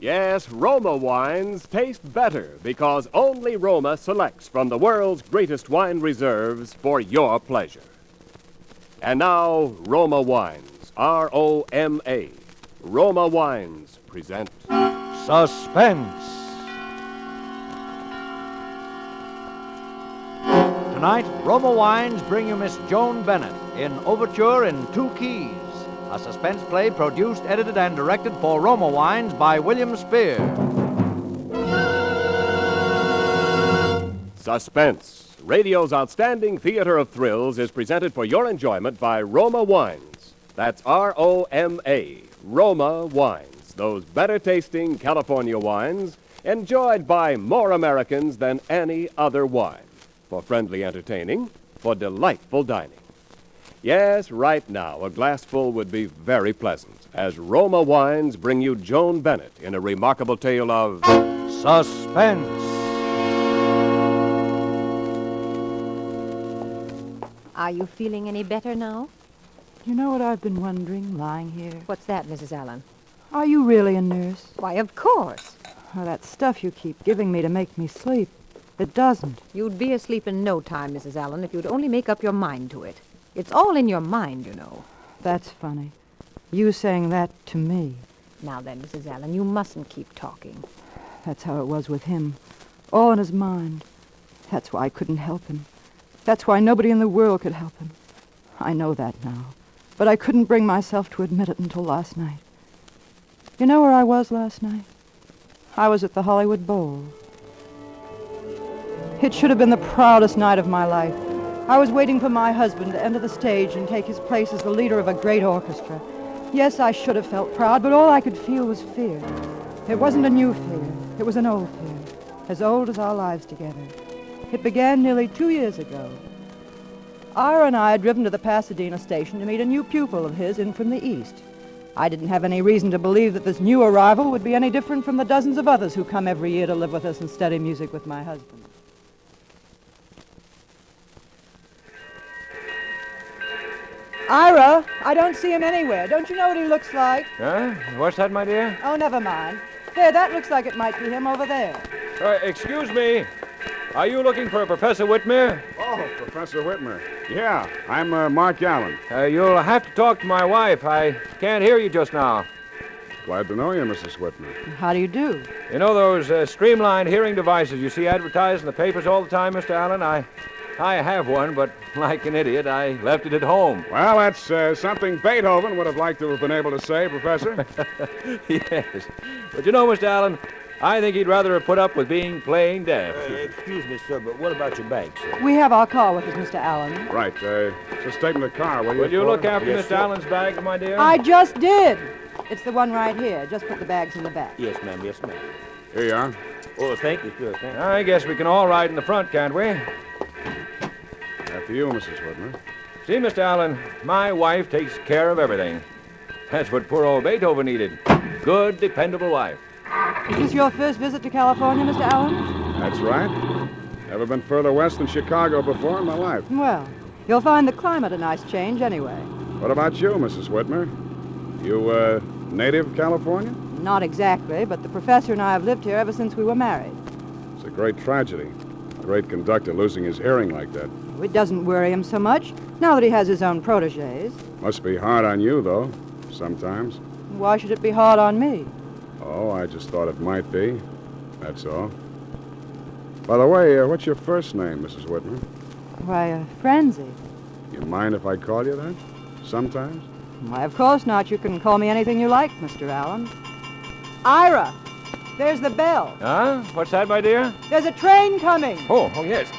Yes, Roma wines taste better because only Roma selects from the world's greatest wine reserves for your pleasure. And now, Roma Wines, R-O-M-A. Roma Wines present Suspense. Tonight, Roma Wines bring you Miss Joan Bennett in Overture in 2 keys, a suspense play produced, edited, and directed for Roma Wines by William Spear. Suspense, radio's outstanding theater of thrills, is presented for your enjoyment by Roma Wines. That's R-O-M-A, Roma Wines, those better-tasting California wines enjoyed by more Americans than any other wine. For friendly entertaining, for delightful dining. Yes, right now, a glassful would be very pleasant, as Roma Wines bring you Joan Bennett in a remarkable tale of Suspense. Are you feeling any better now? You know what I've been wondering, lying here? What's that, Mrs. Allen? Are you really a nurse? Why, of course. Oh, that stuff you keep giving me to make me sleep. It doesn't. You'd be asleep in no time, Mrs. Allen, if you'd only make up your mind to it. It's all in your mind, you know. That's funny. You saying that to me. Now then, Mrs. Allen, you mustn't keep talking. That's how it was with him. All in his mind. That's why I couldn't help him. That's why nobody in the world could help him. I know that now. But I couldn't bring myself to admit it until last night. You know where I was last night? I was at the Hollywood Bowl. It should have been the proudest night of my life. I was waiting for my husband to enter the stage and take his place as the leader of a great orchestra. Yes, I should have felt proud, but all I could feel was fear. It wasn't a new fear. It was an old fear, as old as our lives together. It began nearly 2 years ago. Ira and I had driven to the Pasadena station to meet a new pupil of his in from the East. I didn't have any reason to believe that this new arrival would be any different from the dozens of others who come every year to live with us and study music with my husband. Ira, I don't see him anywhere. Don't you know what he looks like? Huh? What's that, my dear? Oh, never mind. There, that looks like it might be him over there. Excuse me. Are you looking for Professor Whitmer? Oh, Professor Whitmer. Yeah, I'm Mark Allen. You'll have to talk to my wife. I can't hear you just now. Glad to know you, Mrs. Whitmer. How do you do? You know those streamlined hearing devices you see advertised in the papers all the time, Mr. Allen? I have one, but like an idiot, I left it at home. Well, that's something Beethoven would have liked to have been able to say, Professor. Yes. But you know, Mr. Allen, I think he'd rather have put up with being plain deaf. Excuse me, sir, but what about your bag, sir? We have our car with us, Mr. Allen. Right, just take him to the car, will you? Will you look after Yes, Mr. sir. Allen's bags, my dear? I just did. It's the one right here. Just put the bags in the back. Yes, ma'am, yes, ma'am. Here you are. Oh, thank you, sir, thank you. I guess we can all ride in the front, can't we? After you, Mrs. Whitmer. See, Mr. Allen, my wife takes care of everything. That's what poor old Beethoven needed. Good, dependable wife. Is this your first visit to California, Mr. Allen? That's right. Never been further west than Chicago before in my life. Well, you'll find the climate a nice change anyway. What about you, Mrs. Whitmer? You, native of California? Not exactly, but the professor and I have lived here ever since we were married. It's a great tragedy. A great conductor losing his hearing like that. It doesn't worry him so much, now that he has his own protégés. Must be hard on you, though, sometimes. Why should it be hard on me? Oh, I just thought it might be. That's all. By the way, what's your first name, Mrs. Whitmer? Why, Frenzy. You mind if I call you that? Sometimes? Why, of course not. You can call me anything you like, Mr. Allen. Ira, there's the bell. Huh? What's that, my dear? There's a train coming. Oh, yes.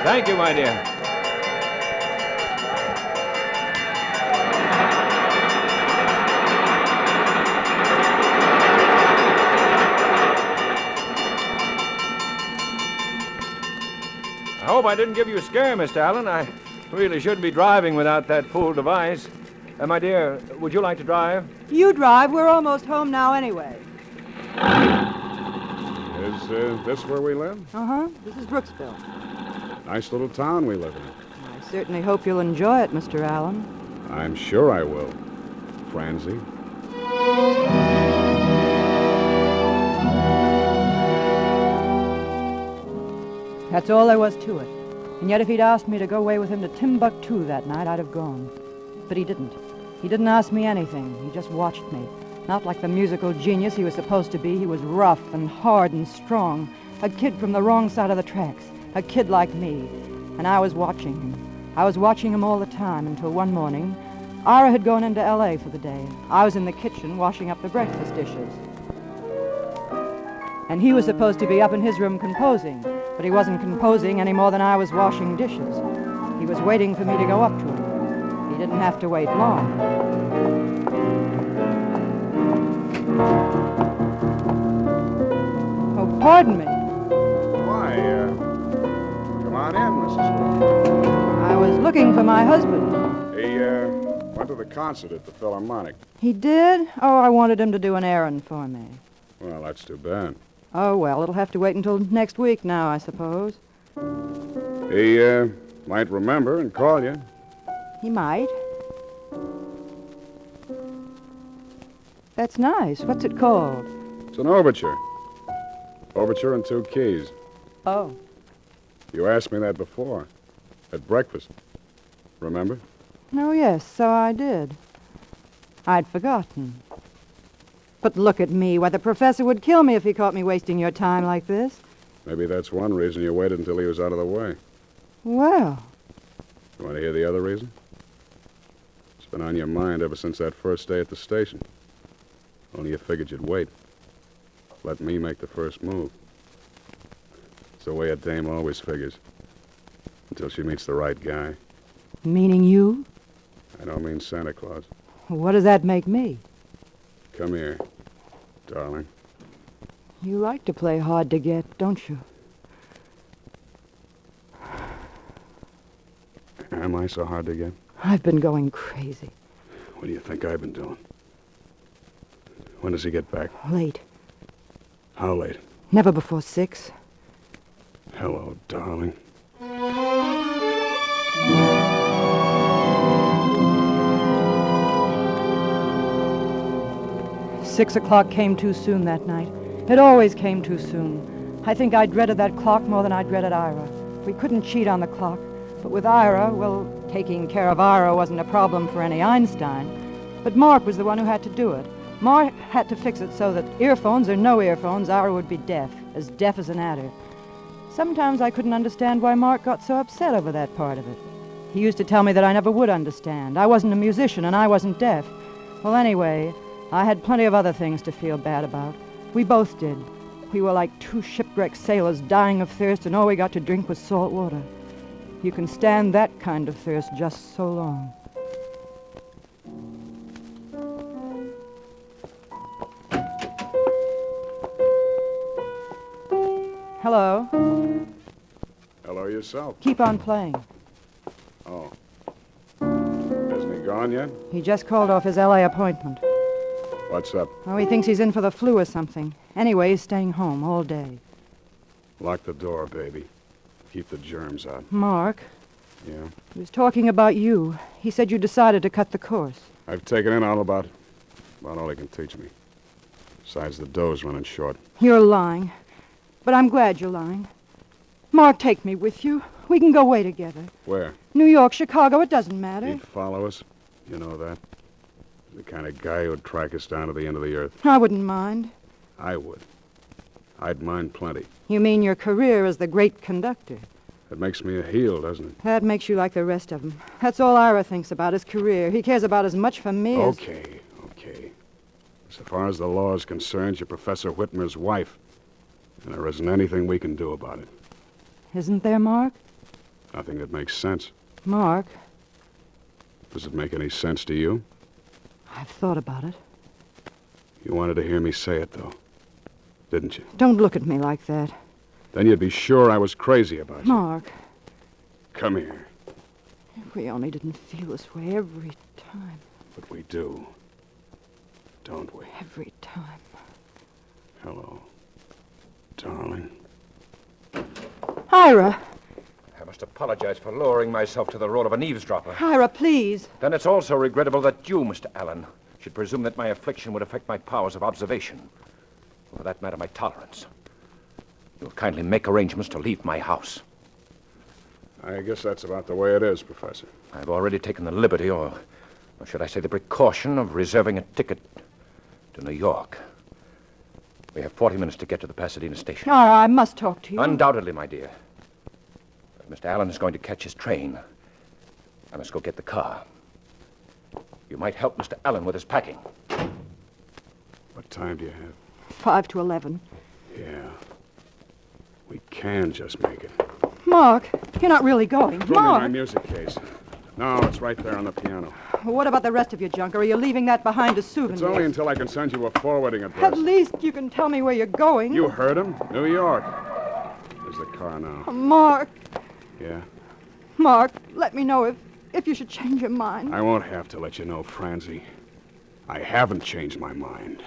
Thank you, my dear. I hope I didn't give you a scare, Mr. Allen. I really shouldn't be driving without that fool device. My dear, would you like to drive? You drive. We're almost home now anyway. Is this where we live? Uh-huh. This is Brooksville. Nice little town we live in. I certainly hope you'll enjoy it, Mr. Allen. I'm sure I will, Francie. That's all there was to it. And yet if he'd asked me to go away with him to Timbuktu that night, I'd have gone. But he didn't. He didn't ask me anything. He just watched me. Not like the musical genius he was supposed to be. He was rough and hard and strong. A kid from the wrong side of the tracks. A kid like me. And I was watching him. I was watching him all the time until one morning, Ira had gone into L.A. for the day. I was in the kitchen washing up the breakfast dishes. And he was supposed to be up in his room composing, but he wasn't composing any more than I was washing dishes. He was waiting for me to go up to him. He didn't have to wait long. Oh, pardon me. Why, come on in, Mrs. Wood. I was looking for my husband. He, went to the concert at the Philharmonic. He did? Oh, I wanted him to do an errand for me. Well, that's too bad. Oh, well, it'll have to wait until next week now, I suppose. He, might remember and call you. He might. That's nice. What's it called? It's an overture. Overture in 2 keys. Oh. You asked me that before. At breakfast. Remember? Oh, yes, so I did. I'd forgotten. But look at me. Why, the professor would kill me if he caught me wasting your time like this. Maybe that's one reason you waited until he was out of the way. Well. You want to hear the other reason? It's been on your mind ever since that first day at the station. Only you figured you'd wait. Let me make the first move. It's the way a dame always figures. Until she meets the right guy. Meaning you? I don't mean Santa Claus. What does that make me? Come here, darling. You like to play hard to get, don't you? Am I so hard to get? I've been going crazy. What do you think I've been doing? When does he get back? Late. How late? Never before 6. Hello, darling. 6 o'clock came too soon that night. It always came too soon. I think I dreaded that clock more than I dreaded Ira. We couldn't cheat on the clock. But with Ira, well, taking care of Ira wasn't a problem for any Einstein. But Mark was the one who had to do it. Mark had to fix it so that earphones or no earphones, Ira would be deaf as an adder. Sometimes I couldn't understand why Mark got so upset over that part of it. He used to tell me that I never would understand. I wasn't a musician and I wasn't deaf. Well, anyway, I had plenty of other things to feel bad about. We both did. We were like 2 shipwrecked sailors dying of thirst, and all we got to drink was salt water. You can stand that kind of thirst just so long. Hello. Hello yourself. Keep on playing. Oh. Hasn't he gone yet? He just called off his L.A. appointment. What's up? Oh, he thinks he's in for the flu or something. Anyway, he's staying home all day. Lock the door, baby. Keep the germs out. Mark. Yeah? He was talking about you. He said you decided to cut the course. I've taken in about all he can teach me. Besides, the dough's running short. You're lying. But I'm glad you're lying. Mark, take me with you. We can go away together. Where? New York, Chicago, it doesn't matter. He'd follow us. You know that. The kind of guy who'd track us down to the end of the earth. I wouldn't mind. I would. I'd mind plenty. You mean your career as the great conductor? That makes me a heel, doesn't it? That makes you like the rest of them. That's all Ira thinks about, his career. He cares about as much for me as... Okay. So far as the law is concerned, you're Professor Whitmer's wife. And there isn't anything we can do about it. Isn't there, Mark? Nothing that makes sense. Mark. Does it make any sense to you? I've thought about it. You wanted to hear me say it, though, didn't you? Don't look at me like that. Then you'd be sure I was crazy about you. Mark. Come here. If we only didn't feel this way every time. But we do. Don't we? Every time. Hello, darling. Ira. Have a must apologize for lowering myself to the role of an eavesdropper. Ira, please. Then it's also regrettable that you, Mr. Allen, should presume that my affliction would affect my powers of observation. Or for that matter, my tolerance. You'll kindly make arrangements to leave my house. I guess that's about the way it is, Professor. I've already taken the liberty, or should I say the precaution, of reserving a ticket to New York. We have 40 minutes to get to the Pasadena station. Ira, I must talk to you. Undoubtedly, my dear. But Mr. Allen is going to catch his train. I must go get the car. You might help Mr. Allen with his packing. What time do you have? 5 to 11. Yeah. We can just make it. Mark, you're not really going. Throw me Mark! my music case. No, it's right there on the piano. What about the rest of your junk? Or are you leaving that behind as souvenirs? It's only until I can send you a forwarding address. At least you can tell me where you're going. You heard him. New York. There's the car now. Mark, Yeah? Mark, let me know if you should change your mind. I won't have to let you know, Francie. I haven't changed my mind.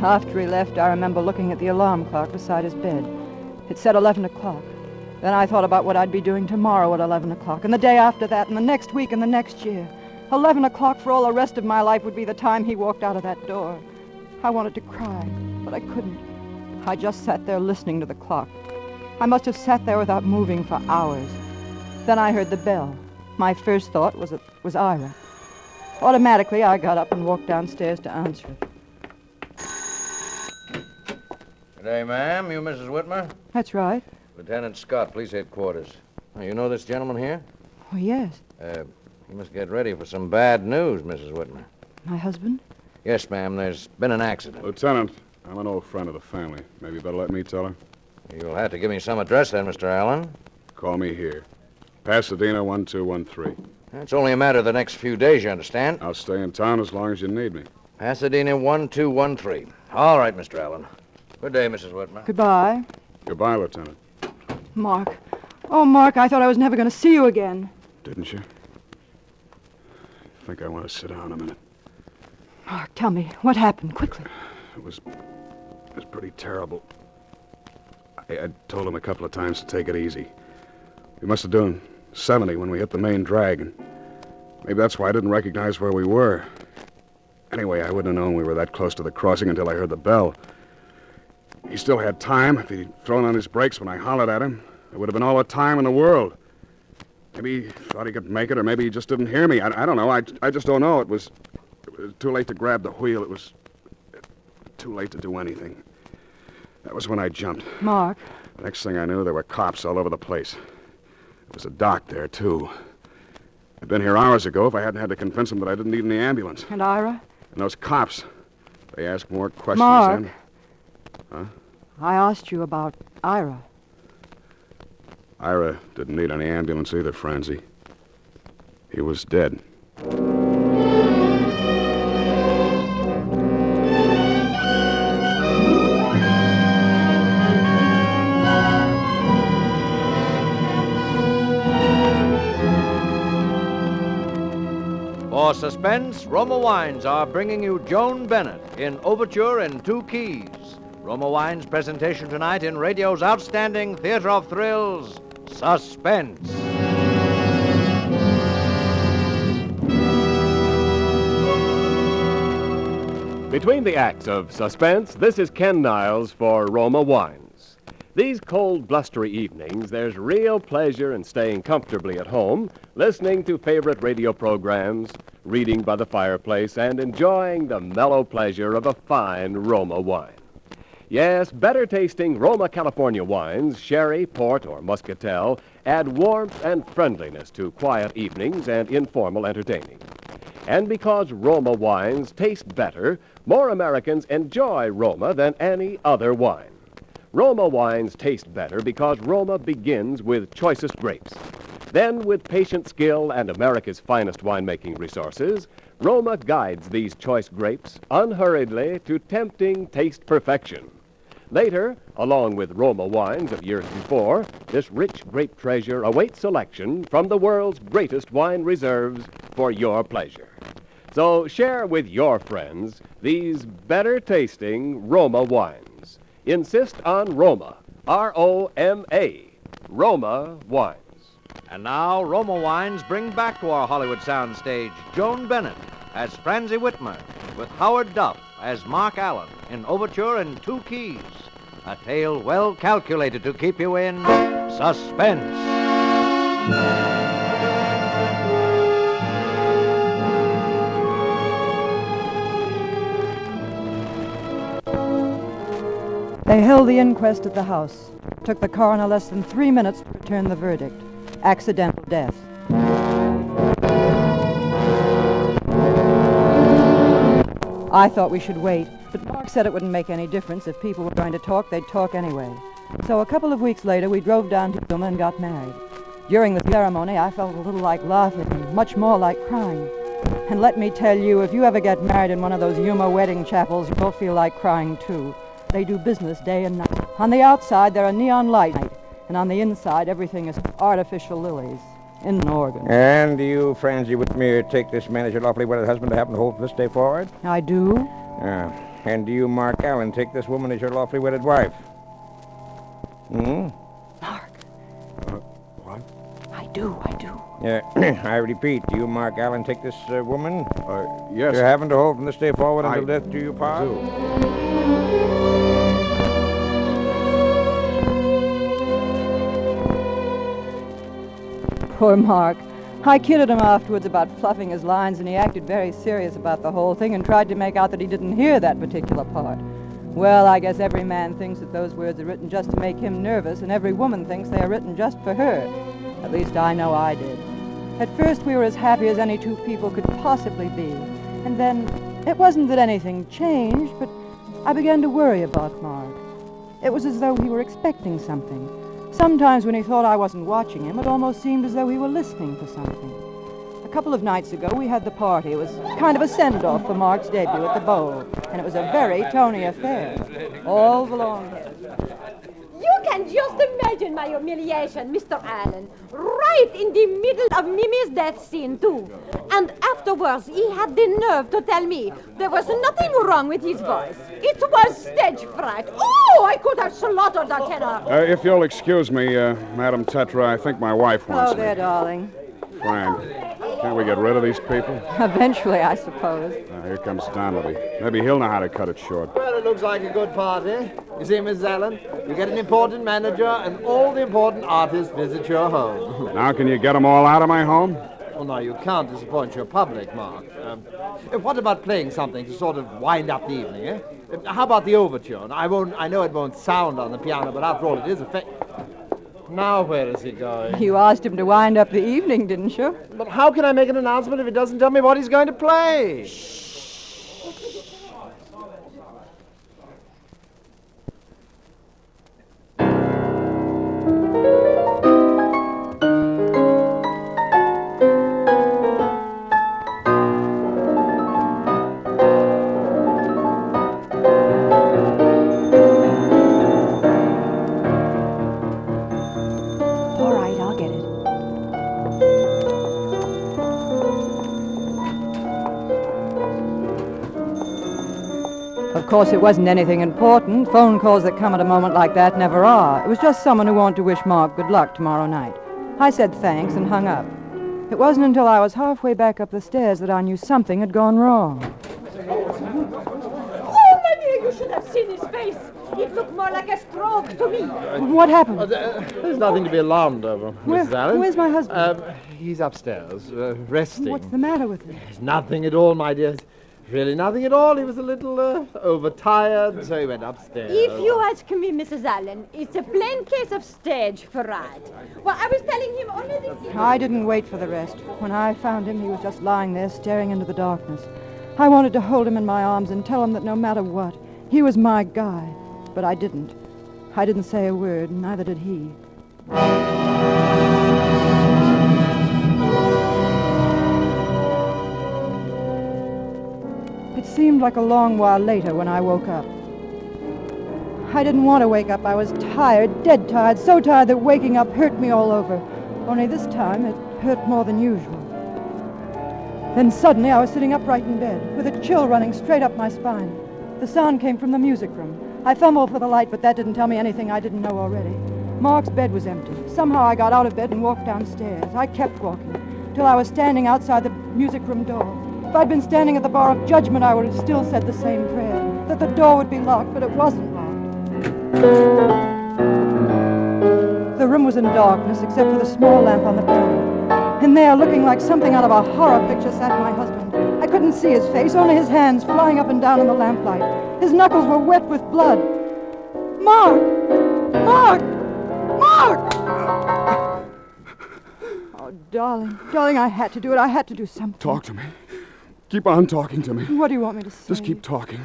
After he left, I remember looking at the alarm clock beside his bed. It said 11 o'clock. Then I thought about what I'd be doing tomorrow at 11 o'clock, and the day after that, and the next week, and the next year. 11 o'clock for all the rest of my life would be the time he walked out of that door. I wanted to cry, but I couldn't. I just sat there listening to the clock. I must have sat there without moving for hours. Then I heard the bell. My first thought was it was Ira. Automatically, I got up and walked downstairs to answer it. Good day, ma'am. You Mrs. Whitmer? That's right. Lieutenant Scott, police headquarters. You know this gentleman here? Oh, yes. You must get ready for some bad news, Mrs. Whitmer. My husband? Yes, ma'am. There's been an accident. Lieutenant, I'm an old friend of the family. Maybe you better let me tell her. You'll have to give me some address then, Mr. Allen. Call me here. Pasadena 1213. It's only a matter of the next few days, you understand? I'll stay in town as long as you need me. Pasadena 1213. All right, Mr. Allen. Good day, Mrs. Whitmer. Goodbye. Goodbye, Lieutenant. Mark. Oh, Mark, I thought I was never going to see you again. Didn't you? I think I want to sit down a minute. Mark, tell me, what happened? Quickly. It was pretty terrible. I told him a couple of times to take it easy. We must have done 70 when we hit the main drag, and maybe that's why I didn't recognize where we were. Anyway, I wouldn't have known we were that close to the crossing until I heard the bell. He still had time. If he'd thrown on his brakes when I hollered at him, there would have been all the time in the world. Maybe he thought he could make it, or maybe he just didn't hear me. I don't know. I just don't know. It was too late to grab the wheel. It was too late to do anything. That was when I jumped. Mark. The next thing I knew, there were cops all over the place. There was a doc there, too. I'd been here hours ago if I hadn't had to convince him that I didn't need any ambulance. And Ira? And those cops, they asked more questions Mark. then. Huh? I asked you about Ira. Ira didn't need any ambulance either, Francie. He was dead. For Suspense, Roma Wines are bringing you Joan Bennett in Overture in 2 keys. Roma Wines' presentation tonight in radio's outstanding theater of thrills, Suspense. Between the acts of Suspense, this is Ken Niles for Roma Wines. These cold, blustery evenings, there's real pleasure in staying comfortably at home, listening to favorite radio programs, reading by the fireplace, and enjoying the mellow pleasure of a fine Roma wine. Yes, better-tasting Roma California wines, sherry, port, or muscatel, add warmth and friendliness to quiet evenings and informal entertaining. And because Roma wines taste better, more Americans enjoy Roma than any other wine. Roma wines taste better because Roma begins with choicest grapes. Then, with patient skill and America's finest winemaking resources, Roma guides these choice grapes unhurriedly to tempting taste perfection. Later, along with Roma wines of years before, this rich grape treasure awaits selection from the world's greatest wine reserves for your pleasure. So share with your friends these better-tasting Roma wines. Insist on Roma, R-O-M-A, Roma wines. And now, Roma Wines bring back to our Hollywood soundstage Joan Bennett as Francie Whitmer, with Howard Duff as Mark Allen in Overture in 2 keys. A tale well calculated to keep you in suspense. They held the inquest at the house. It took the coroner less than 3 minutes to return the verdict. Accidental death. I thought we should wait, but Mark said it wouldn't make any difference. If people were going to talk, they'd talk anyway. So a couple of weeks later, we drove down to Yuma and got married. During the ceremony, I felt a little like laughing and much more like crying. And let me tell you, if you ever get married in one of those Yuma wedding chapels, you'll feel like crying too. They do business day and night. On the outside, there are neon lights, and on the inside, everything is artificial lilies in an organ. And do you, Francie Whitmer, take this man as your lawfully wedded husband to happen to hold from this day forward? I do. And do you, Mark Allen, take this woman as your lawfully wedded wife? Mark. What? I do. I repeat, do you, Mark Allen, take this woman? Yes. To happen to hold from this day forward until I death do you part? do. Poor Mark. I kidded him afterwards about fluffing his lines, and he acted very serious about the whole thing and tried to make out that he didn't hear that particular part. Well, I guess every man thinks that those words are written just to make him nervous, and every woman thinks they are written just for her. At least I know I did. At first we were as happy as any two people could possibly be. And then, it wasn't that anything changed, but I began to worry about Mark. It was as though he were expecting something. Sometimes when he thought I wasn't watching him, it almost seemed as though he were listening for something. A couple of nights ago, we had the party. It was kind of a send-off for Mark's debut at the Bowl, and it was a very Tony affair. All the long hair. You can just imagine my humiliation, Mr. Allen. Right in the middle of Mimi's death scene, too. And afterwards, he had the nerve to tell me there was nothing wrong with his voice. It was stage fright. Oh, I could have slaughtered that tenor. If you'll excuse me, Madam Tetra, I think my wife wants Hello there, darling. Frank, can't we get rid of these people? Eventually, I suppose. Here comes Donovan. Maybe he'll know how to cut it short. Well, it looks like a good party. You see, Mrs. Allen, you get an important manager, and all the important artists visit your home. Now can you get them all out of my home? Well, no, you can't disappoint your public, Mark. What about playing something to sort of wind up the evening, eh? How about the Overture? I know it won't sound on the piano, but after all, it is a Now, where is he going? You asked him to wind up the evening, didn't you? But how can I make an announcement if he doesn't tell me what he's going to play? Of course, it wasn't anything important. Phone calls that come at a moment like that never are. It was just someone who wanted to wish Mark good luck tomorrow night. I said thanks and hung up. It wasn't until I was halfway back up the stairs that I knew something had gone wrong. Oh, my dear, you should have seen his face. It looked more like a stroke to me. What happened? There's nothing to be alarmed over, Mrs. Allen. Where's my husband? He's upstairs, resting. What's the matter with him? There's nothing at all, my dear. Really nothing at all. He was a little overtired, so he went upstairs. If you ask me, Mrs. Allen, it's a plain case of stage fright. Well, I was telling him only this... I didn't wait for the rest. When I found him, he was just lying there staring into the darkness. I wanted to hold him in my arms and tell him that no matter what, he was my guy. But I didn't. I didn't say a word, and neither did he. It seemed like a long while later when I woke up. I didn't want to wake up. I was tired, dead tired, so tired that waking up hurt me all over. Only this time it hurt more than usual. Then suddenly I was sitting upright in bed, with a chill running straight up my spine. The sound came from the music room. I fumbled for the light, but that didn't tell me anything I didn't know already. Mark's bed was empty. Somehow I got out of bed and walked downstairs. I kept walking, till I was standing outside the music room door. If I'd been standing at the bar of judgment, I would have still said the same prayer, that the door would be locked, but it wasn't locked. The room was in darkness, except for the small lamp on the piano. In there, looking like something out of a horror picture, sat my husband. I couldn't see his face, only his hands flying up and down in the lamplight. His knuckles were wet with blood. Mark! Mark! Mark! Oh, darling, I had to do it. I had to do something. Talk to me. Keep on talking to me. What do you want me to say? Just keep talking.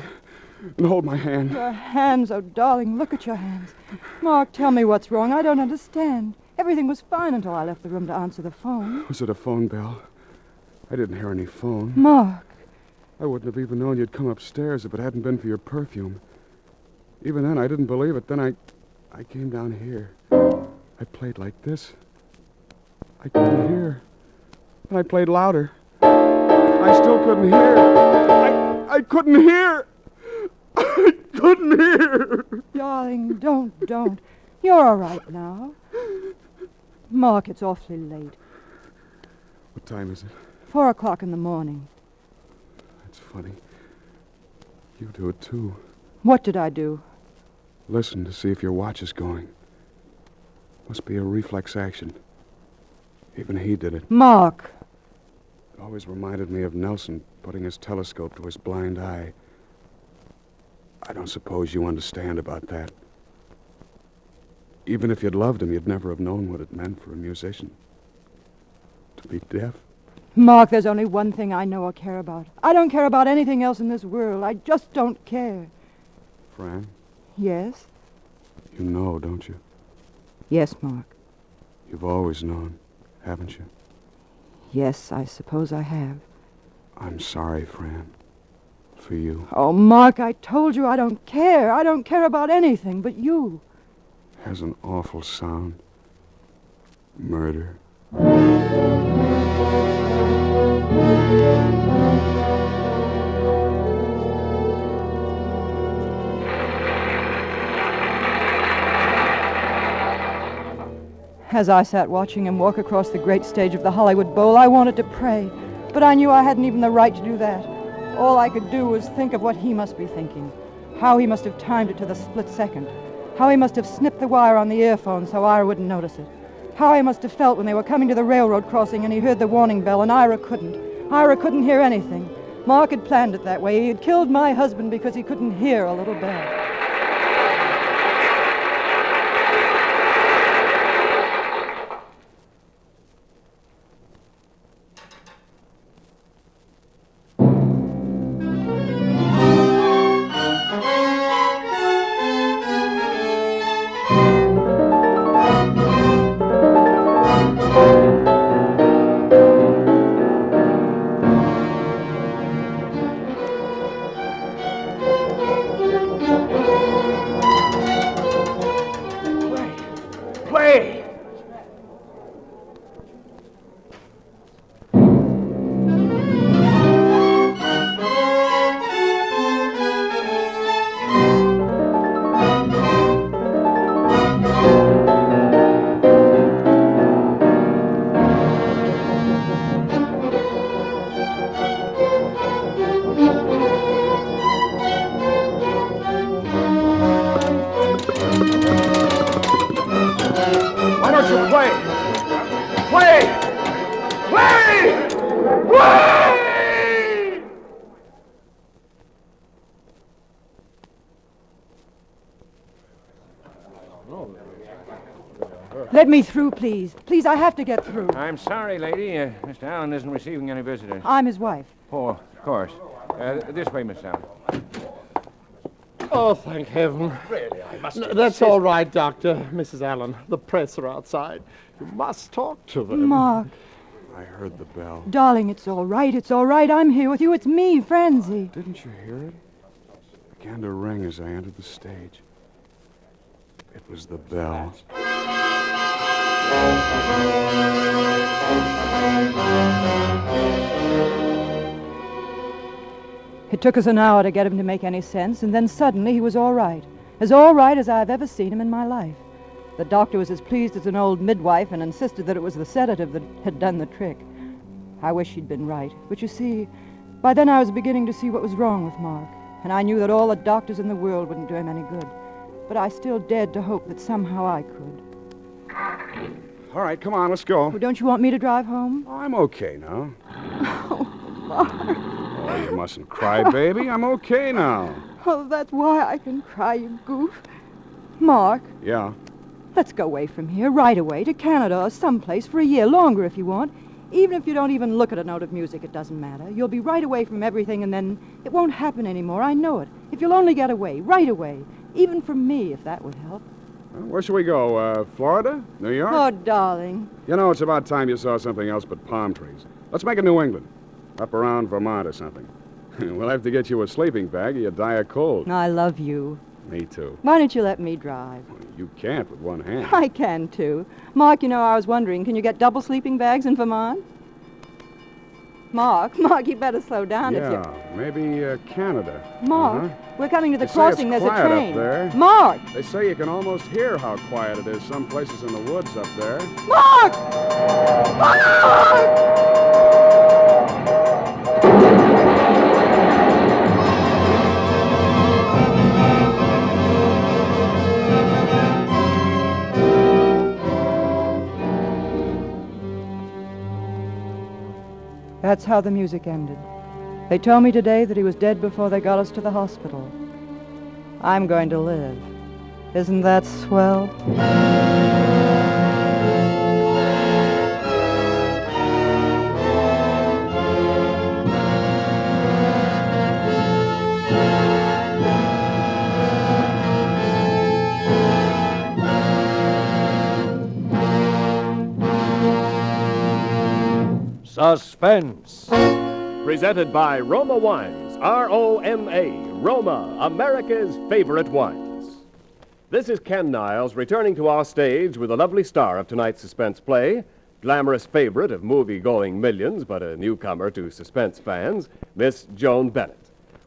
And hold my hand. Your hands, oh, darling, look at your hands. Mark, tell me what's wrong. I don't understand. Everything was fine until I left the room to answer the phone. Was it a phone bell? I didn't hear any phone. Mark. I wouldn't have even known you'd come upstairs if it hadn't been for your perfume. Even then, I didn't believe it. Then I came down here. I played like this. I couldn't hear. And I played louder. I still couldn't hear. I couldn't hear. I couldn't hear. Darling, don't. You're all right now. Mark, it's awfully late. What time is it? 4 o'clock in the morning. That's funny. You do it, too. What did I do? Listen to see if your watch is going. Must be a reflex action. Even he did it. Mark! It always reminded me of Nelson putting his telescope to his blind eye. I don't suppose you understand about that. Even if you'd loved him, you'd never have known what it meant for a musician. To be deaf. Mark, there's only one thing I know or care about. I don't care about anything else in this world. I just don't care. Fran? Yes? You know, don't you? Yes, Mark. You've always known, haven't you? Yes, I suppose I have. I'm sorry, Fran. For you. Oh, Mark, I told you I don't care. I don't care about anything but you. Has an awful sound. Murder. As I sat watching him walk across the great stage of the Hollywood Bowl, I wanted to pray, but I knew I hadn't even the right to do that. All I could do was think of what he must be thinking, how he must have timed it to the split second, how he must have snipped the wire on the earphone so Ira wouldn't notice it, how he must have felt when they were coming to the railroad crossing and he heard the warning bell and Ira couldn't. Ira couldn't hear anything. Mark had planned it that way. He had killed my husband because he couldn't hear a little bell. Let me through, please. Please, I have to get through. I'm sorry, lady. Mr. Allen isn't receiving any visitors. I'm his wife. Oh, of course. This way, Miss Allen. Oh, thank heaven. Really, I must That's all right, Doctor. Mrs. Allen, the press are outside. You must talk to them. Mark. I heard the bell. Darling, it's all right. It's all right. I'm here with you. It's me, Francie. Didn't you hear it? It began to ring as I entered the stage. It was the bell. It took us an hour to get him to make any sense, and then suddenly he was all right as I've ever seen him in my life. The doctor was as pleased as an old midwife and insisted that it was the sedative that had done the trick. I wish she'd been right, but you see, by then I was beginning to see what was wrong with Mark, and I knew that all the doctors in the world wouldn't do him any good. But I still dared to hope that somehow I could. All right, come on, let's go. Well, don't you want me to drive home? Oh, I'm okay now. Oh, Mark. Oh, you mustn't cry, baby. I'm okay now. Oh, that's why I can cry, you goof. Mark, Yeah? let's go away from here, right away, to Canada or someplace for a year longer if you want. Even if you don't even look at a note of music, it doesn't matter. You'll be right away from everything, and then it won't happen anymore. I know it. If you'll only get away, right away. Even from me, if that would help. Where shall we go? Florida? New York? Oh, darling. You know, it's about time you saw something else but palm trees. Let's make it New England. Up around Vermont or something. We'll have to get you a sleeping bag or you die of cold. I love you. Me too. Why don't you let me drive? You can't with one hand. I can, too. Mark, you know, I was wondering, can you get double sleeping bags in Vermont? Mark, you better slow down if you... Yeah, maybe Canada. Mark, we're coming to the They say crossing. it's There's a quiet train. up there. Mark! They say you can almost hear how quiet it is some places in the woods up there. Mark! Mark! That's how the music ended. They told me today that he was dead before they got us to the hospital. I'm going to live. Isn't that swell? Suspense. Presented by Roma Wines, R-O-M-A, Roma, America's favorite wines. This is Ken Niles returning to our stage with a lovely star of tonight's suspense play, glamorous favorite of movie-going millions, but a newcomer to suspense fans, Miss Joan Bennett.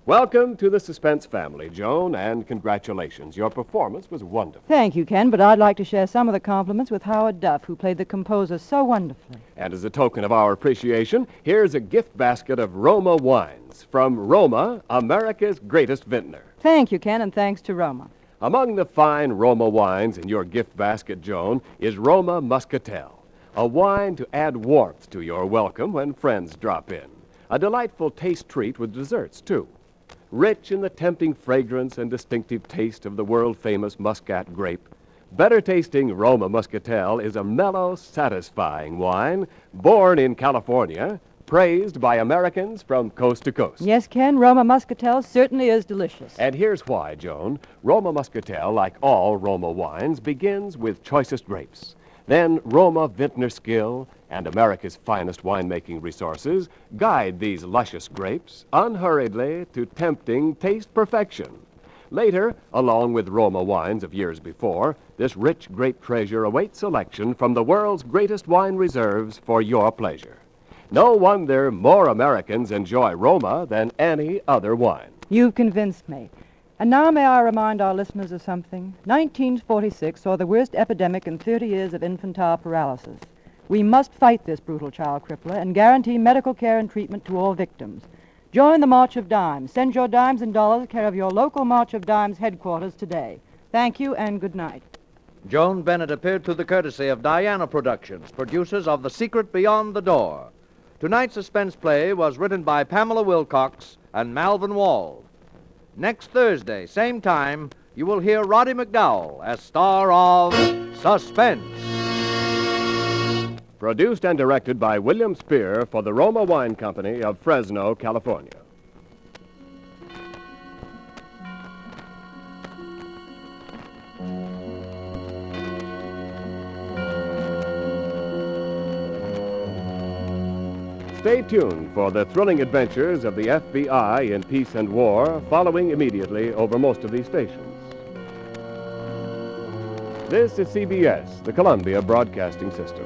Welcome to the Suspense family, Joan, and congratulations. Your performance was wonderful. Thank you, Ken, but I'd like to share some of the compliments with Howard Duff, who played the composer so wonderfully. And as a token of our appreciation, here's a gift basket of Roma wines from Roma, America's greatest vintner. Thank you, Ken, and thanks to Roma. Among the fine Roma wines in your gift basket, Joan, is Roma Muscatel, a wine to add warmth to your welcome when friends drop in. A delightful taste treat with desserts, too. Rich in the tempting fragrance and distinctive taste of the world-famous Muscat grape, better-tasting Roma Muscatel is a mellow, satisfying wine born in California, praised by Americans from coast to coast. Yes, Ken, Roma Muscatel certainly is delicious. And here's why, Joan. Roma Muscatel, like all Roma wines, begins with choicest grapes. Then Roma vintner skill and America's finest winemaking resources guide these luscious grapes unhurriedly to tempting taste perfection. Later, along with Roma wines of years before, this rich grape treasure awaits selection from the world's greatest wine reserves for your pleasure. No wonder more Americans enjoy Roma than any other wine. You've convinced me. And now may I remind our listeners of something? 1946 saw the worst epidemic in 30 years of infantile paralysis. We must fight this brutal child crippler and guarantee medical care and treatment to all victims. Join the March of Dimes. Send your dimes and dollars care of your local March of Dimes headquarters today. Thank you and good night. Joan Bennett appeared through the courtesy of Diana Productions, producers of The Secret Beyond the Door. Tonight's suspense play was written by Pamela Wilcox and Malvin Wald. Next Thursday, same time, you will hear Roddy McDowell as star of Suspense. Produced and directed by William Spear for the Roma Wine Company of Fresno, California. Stay tuned for the thrilling adventures of the FBI in peace and war, following immediately over most of these stations. This is CBS, the Columbia Broadcasting System.